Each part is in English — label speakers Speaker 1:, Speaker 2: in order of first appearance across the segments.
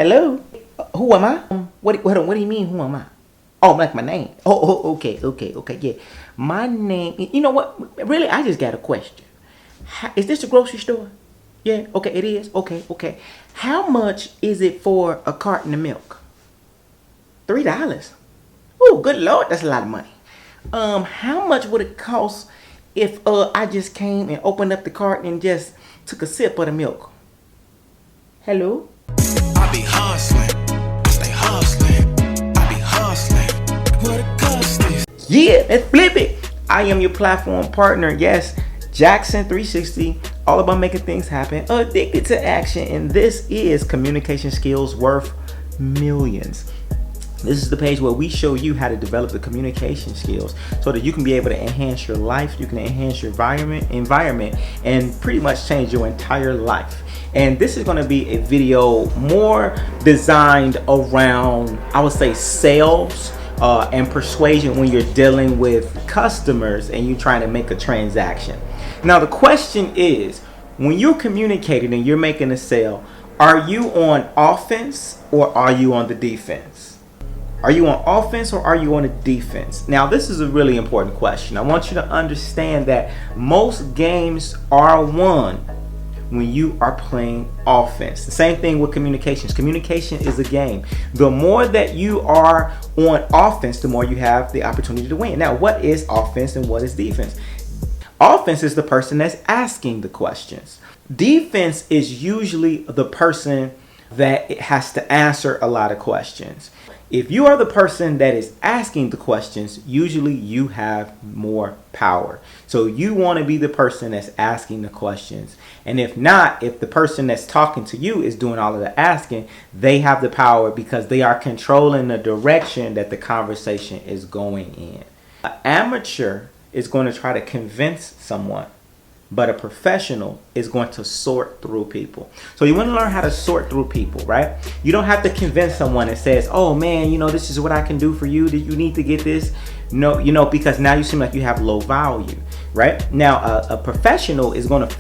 Speaker 1: Hello? Who am I? What do you mean, who am I? Oh, like my name. Okay, yeah. My name, you know what? Really, I just got a question. Is this a grocery store? Yeah, okay, it is. Okay. How much is it for a carton of milk? $3. Oh, good Lord, that's a lot of money. How much would it cost if I just came and opened up the carton and just took a sip of the milk? Hello?
Speaker 2: I be hustling, stay hustling. I be hustling, what it cost is.
Speaker 1: Yeah, let's flip it. I am your platform partner. Yes, Jackson 360, all about making things happen, addicted to action, and this is Communication Skills Worth Millions. This is the page where we show you how to develop the communication skills so that you can be able to enhance your life, you can enhance your environment, and pretty much change your entire life. And this is going to be a video more designed around, I would say, sales and persuasion when you're dealing with customers and you're trying to make a transaction. Now, the question is, when you're communicating and you're making a sale, are you on offense or are you on the defense? Are you on offense or are you on the defense? Now, this is a really important question. I want you to understand that most games are won when you are playing offense. The same thing with communications. Communication is a game. The more that you are on offense, the more you have the opportunity to win. Now, what is offense and what is defense? Offense is the person that's asking the questions. Defense is usually the person that has to answer a lot of questions. If you are the person that is asking the questions, usually you have more power. So you want to be the person that's asking the questions. And if not, if the person that's talking to you is doing all of the asking, they have the power because they are controlling the direction that the conversation is going in. An amateur is going to try to convince someone, but a professional is going to sort through people. So you want to learn how to sort through people, right? You don't have to convince someone that says, oh man, this is what I can do for you. Did you need to get this? No, because now you seem like you have low value, right? Now, a professional is going to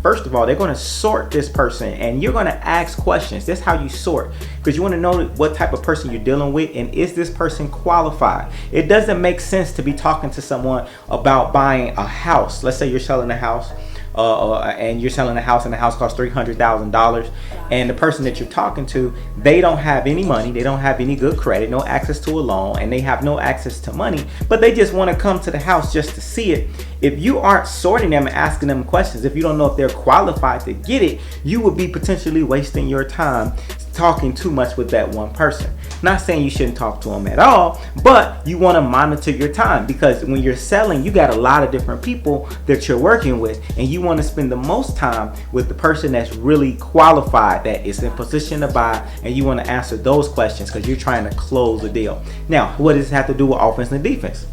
Speaker 1: first of all, they're going to sort this person and you're going to ask questions. That's how you sort, because you want to know what type of person you're dealing with and is this person qualified? It doesn't make sense to be talking to someone about buying a house. Let's say you're selling a house. And you're selling a house and the house costs $300,000, and the person that you're talking to, they don't have any money, they don't have any good credit, no access to a loan, and they have no access to money, but they just want to come to the house just to see it. If you aren't sorting them and asking them questions, if you don't know if they're qualified to get it, you would be potentially wasting your time talking too much with that one person. Not saying you shouldn't talk to them at all, but you want to monitor your time, because when you're selling, you got a lot of different people that you're working with, and you want to spend the most time with the person that's really qualified, that is in position to buy, and you want to answer those questions because you're trying to close the deal. Now, what does it have to do with offense and defense?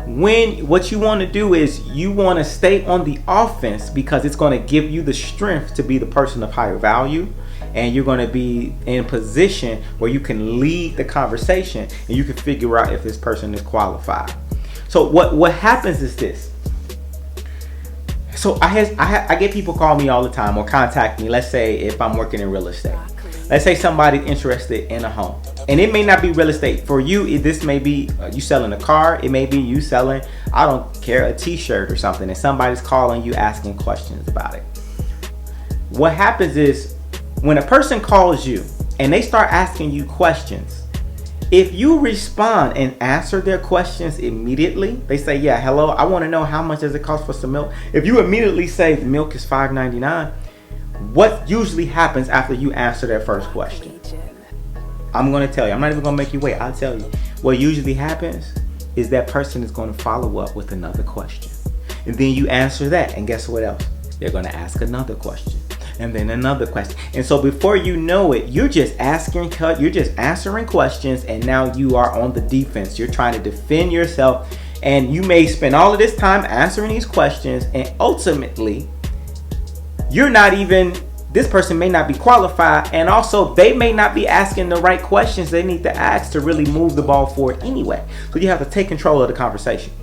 Speaker 1: What you want to do is you want to stay on the offense because it's going to give you the strength to be the person of higher value, and you're going to be in a position where you can lead the conversation and you can figure out if this person is qualified. So what happens is this. So I get people call me all the time or contact me. Let's say if I'm working in real estate. Let's say somebody's interested in a home. And it may not be real estate. For you, this may be you selling a car. It may be you selling, I don't care, a t-shirt or something. And somebody's calling you asking questions about it. What happens is when a person calls you and they start asking you questions, if you respond and answer their questions immediately, they say, yeah, hello, I want to know how much does it cost for some milk. If you immediately say the milk is $5.99, what usually happens after you answer their first question? I'm going to tell you. I'm not even going to make you wait. I'll tell you. What usually happens is that person is going to follow up with another question. And then you answer that. And guess what else? They're going to ask another question. And then another question. And so before you know it, you're just answering questions. And now you are on the defense. You're trying to defend yourself. And you may spend all of this time answering these questions. And ultimately, this person may not be qualified, and also they may not be asking the right questions they need to ask to really move the ball forward anyway. So you have to take control of the conversation.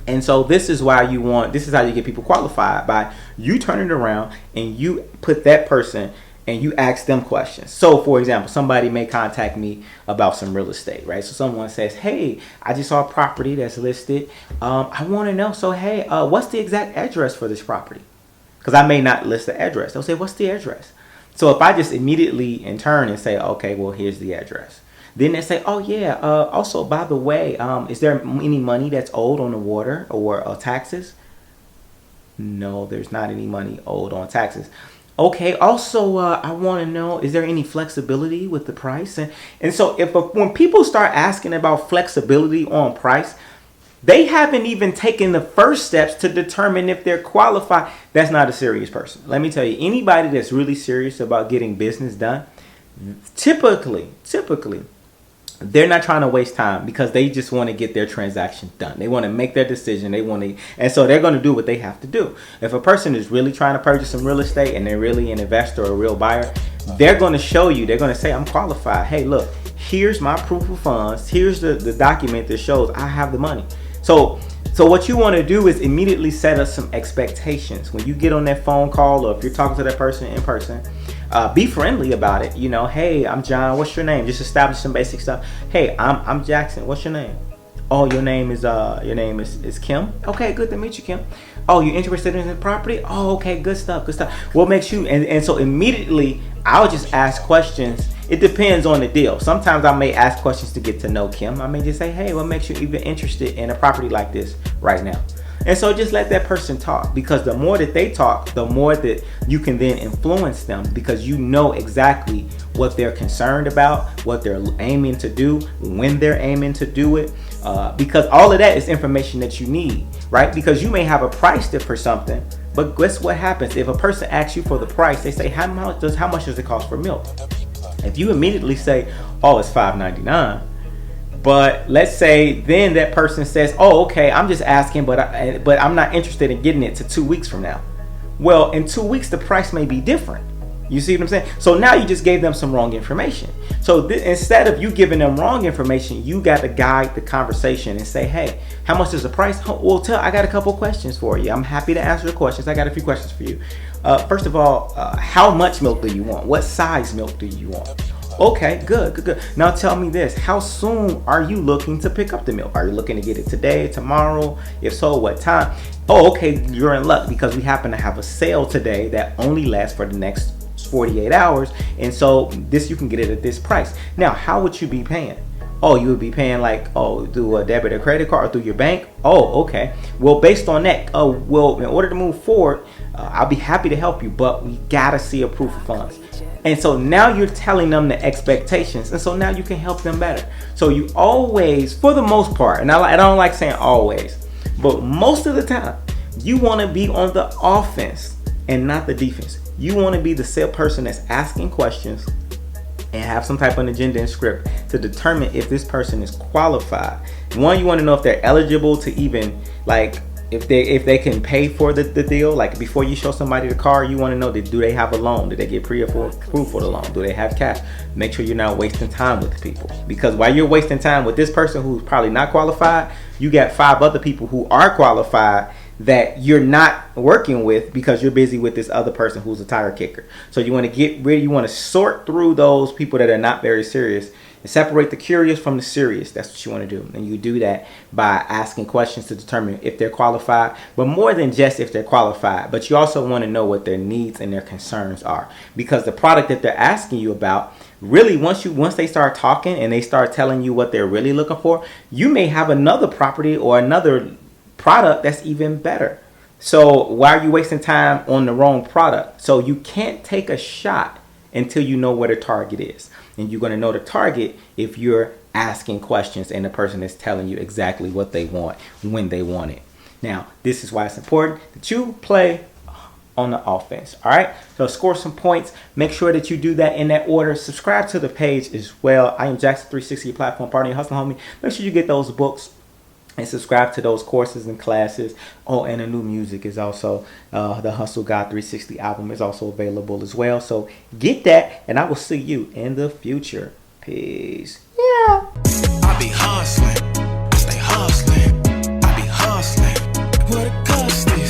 Speaker 1: And so this is how you get people qualified, by you turning it around and you put that person and you ask them questions. So for example, somebody may contact me about some real estate, right? So someone says, hey, I just saw a property that's listed. I want to know, so hey, what's the exact address for this property? Because I may not list the address. They'll say, what's the address? So if I just immediately in turn and say, okay, well, here's the address. Then they say, oh yeah, also by the way, is there any money that's owed on the water or taxes? No, there's not any money owed on taxes. Okay, also, I want to know, is there any flexibility with the price? And so when people start asking about flexibility on price, they haven't even taken the first steps to determine if they're qualified. That's not a serious person. Let me tell you, anybody that's really serious about getting business done, typically, they're not trying to waste time because they just want to get their transaction done. They want to make their decision. And so they're going to do what they have to do. If a person is really trying to purchase some real estate and they're really an investor or a real buyer, they're going to show you, they're going to say, I'm qualified. Hey, look, here's my proof of funds. Here's the document that shows I have the money. So what you want to do is immediately set up some expectations. When you get on that phone call or if you're talking to that person in person, be friendly about it. You know, hey, I'm John. What's your name? Just establish some basic stuff. Hey, I'm Jackson. What's your name? Oh, your name is Kim. Okay, good to meet you, Kim. Oh, you're interested in the property? Oh, okay, good stuff. What makes you? And so immediately I'll just ask questions. It depends on the deal. Sometimes I may ask questions to get to know Kim. I may just say, hey, what makes you even interested in a property like this right now? And so just let that person talk, because the more that they talk, the more that you can then influence them, because you know exactly what they're concerned about, what they're aiming to do, when they're aiming to do it, because all of that is information that you need, right? Because you may have a price for something, but guess what happens? If a person asks you for the price, they say, how much does it cost for milk? If you immediately say, oh, it's $5.99, but let's say then that person says, oh, okay, I'm just asking, but I'm not interested in getting it to 2 weeks from now. Well, in 2 weeks, the price may be different. You see what I'm saying? So now you just gave them some wrong information. So instead of you giving them wrong information, you got to guide the conversation and say, hey, how much is the price? Well, I got a couple questions for you. I'm happy to answer the questions. I got a few questions for you. First of all, how much milk do you want? What size milk do you want? Okay, good. Now tell me this. How soon are you looking to pick up the milk? Are you looking to get it today, tomorrow? If so, what time? Oh, okay, you're in luck because we happen to have a sale today that only lasts for the next 48 hours. And so you can get it at this price. Now, how would you be paying? Oh, you would be paying through a debit or credit card or through your bank? Oh, okay. Well, based on that, in order to move forward, I'll be happy to help you, but we gotta see a proof of funds. And so now you're telling them the expectations, and so now you can help them better. So you always, for the most part, and I don't like saying always, but most of the time, you want to be on the offense and not the defense. You want to be the sales person that's asking questions and have some type of agenda and script to determine if this person is qualified. One, you want to know if they're eligible to even if they can pay for the deal. Like before you show somebody the car, you want to know do they have a loan? Did they get pre-approved for the loan? Do they have cash? Make sure you're not wasting time with people, because while you're wasting time with this person who's probably not qualified, you got 5 other people who are qualified that you're not working with because you're busy with this other person who's a tire kicker. So you want to you want to sort through those people that are not very serious and separate the curious from the serious. That's what you want to do. And you do that by asking questions to determine if they're qualified, but more than just if they're qualified, but you also want to know what their needs and their concerns are, because the product that they're asking you about, really once they start talking and they start telling you what they're really looking for, you may have another property or another product that's even better. So why are you wasting time on the wrong product? So you can't take a shot until you know where the target is. And you're going to know the target if you're asking questions and the person is telling you exactly what they want when they want it. Now, this is why it's important that you play on the offense. All right. So score some points. Make sure that you do that in that order. Subscribe to the page as well. I am Jackson360, your platform partner, your hustle homie. Make sure you get those books and subscribe to those courses and classes. Oh, and the new music is also, the Hustle God 360 album is also available as well. So get that, and I will see you in the future. Peace. Yeah.
Speaker 2: I be hustling.